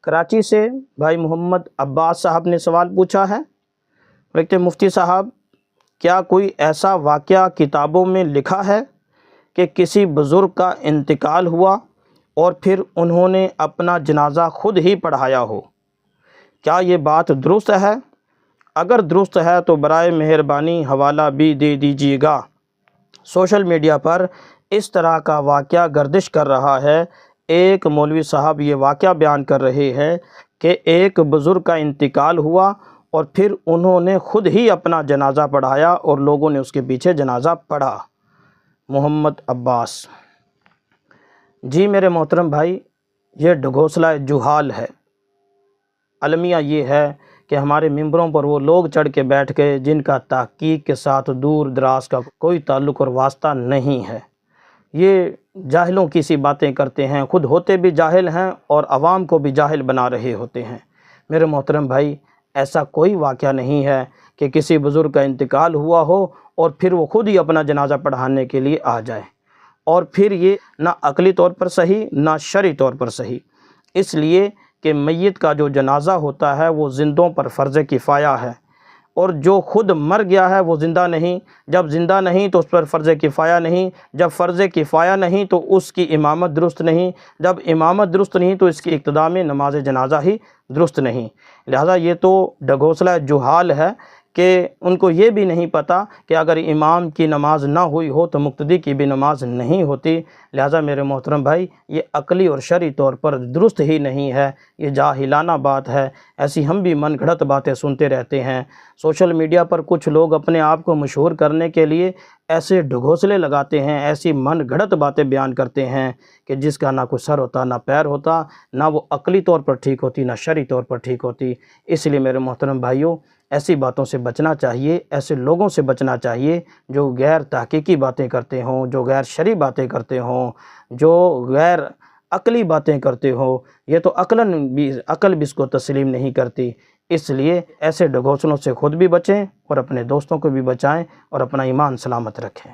کراچی سے بھائی محمد عباس صاحب نے سوال پوچھا ہے، لکھتے ہیں مفتی صاحب کیا کوئی ایسا واقعہ کتابوں میں لکھا ہے کہ کسی بزرگ کا انتقال ہوا اور پھر انہوں نے اپنا جنازہ خود ہی پڑھایا ہو؟ کیا یہ بات درست ہے؟ اگر درست ہے تو برائے مہربانی حوالہ بھی دے دیجیے گا۔ سوشل میڈیا پر اس طرح کا واقعہ گردش کر رہا ہے۔ ایک مولوی صاحب یہ واقعہ بیان کر رہے ہیں کہ ایک بزرگ کا انتقال ہوا اور پھر انہوں نے خود ہی اپنا جنازہ پڑھایا اور لوگوں نے اس کے پیچھے جنازہ پڑھا۔ محمد عباس: جی میرے محترم بھائی، یہ ڈھکوسلہ جہال ہے۔ المیہ یہ ہے کہ ہمارے ممبروں پر وہ لوگ چڑھ کے بیٹھ گئے جن کا تحقیق کے ساتھ دور دراز کا کوئی تعلق اور واسطہ نہیں ہے۔ یہ جاہلوں کی سی باتیں کرتے ہیں، خود ہوتے بھی جاہل ہیں اور عوام کو بھی جاہل بنا رہے ہوتے ہیں۔ میرے محترم بھائی، ایسا کوئی واقعہ نہیں ہے کہ کسی بزرگ کا انتقال ہوا ہو اور پھر وہ خود ہی اپنا جنازہ پڑھانے کے لیے آ جائے، اور پھر یہ نہ عقلی طور پر صحیح نہ شرعی طور پر صحیح، اس لیے کہ میت کا جو جنازہ ہوتا ہے وہ زندوں پر فرض کفایہ ہے، اور جو خود مر گیا ہے وہ زندہ نہیں، جب زندہ نہیں تو اس پر فرض کفایہ نہیں، جب فرض کفایہ نہیں تو اس کی امامت درست نہیں، جب امامت درست نہیں تو اس کی اقتداء میں نماز جنازہ ہی درست نہیں۔ لہذا یہ تو ڈھکوسلہ جہال ہے کہ ان کو یہ بھی نہیں پتہ کہ اگر امام کی نماز نہ ہوئی ہو تو مقتدی کی بھی نماز نہیں ہوتی۔ لہذا میرے محترم بھائی، یہ عقلی اور شرعی طور پر درست ہی نہیں ہے، یہ جاہلانہ بات ہے۔ ایسی ہم بھی من گھڑت باتیں سنتے رہتے ہیں۔ سوشل میڈیا پر کچھ لوگ اپنے آپ کو مشہور کرنے کے لیے ایسے ڈھکوسلے لگاتے ہیں، ایسی من گھڑت باتیں بیان کرتے ہیں کہ جس کا نہ کوئی سر ہوتا نہ پیر ہوتا، نہ وہ عقلی طور پر ٹھیک ہوتی نہ شرعی طور پر ٹھیک ہوتی۔ اس لیے میرے محترم بھائیوں، ایسی باتوں سے بچنا چاہیے، ایسے لوگوں سے بچنا چاہیے جو غیر تحقیقی باتیں کرتے ہوں، جو غیر شرعی باتیں کرتے ہوں، جو غیر عقلی باتیں کرتے ہوں۔ یہ تو عقل بھی اس کو تسلیم نہیں کرتی۔ اس لیے ایسے ڈھکوسلوں سے خود بھی بچیں اور اپنے دوستوں کو بھی بچائیں اور اپنا ایمان سلامت رکھیں۔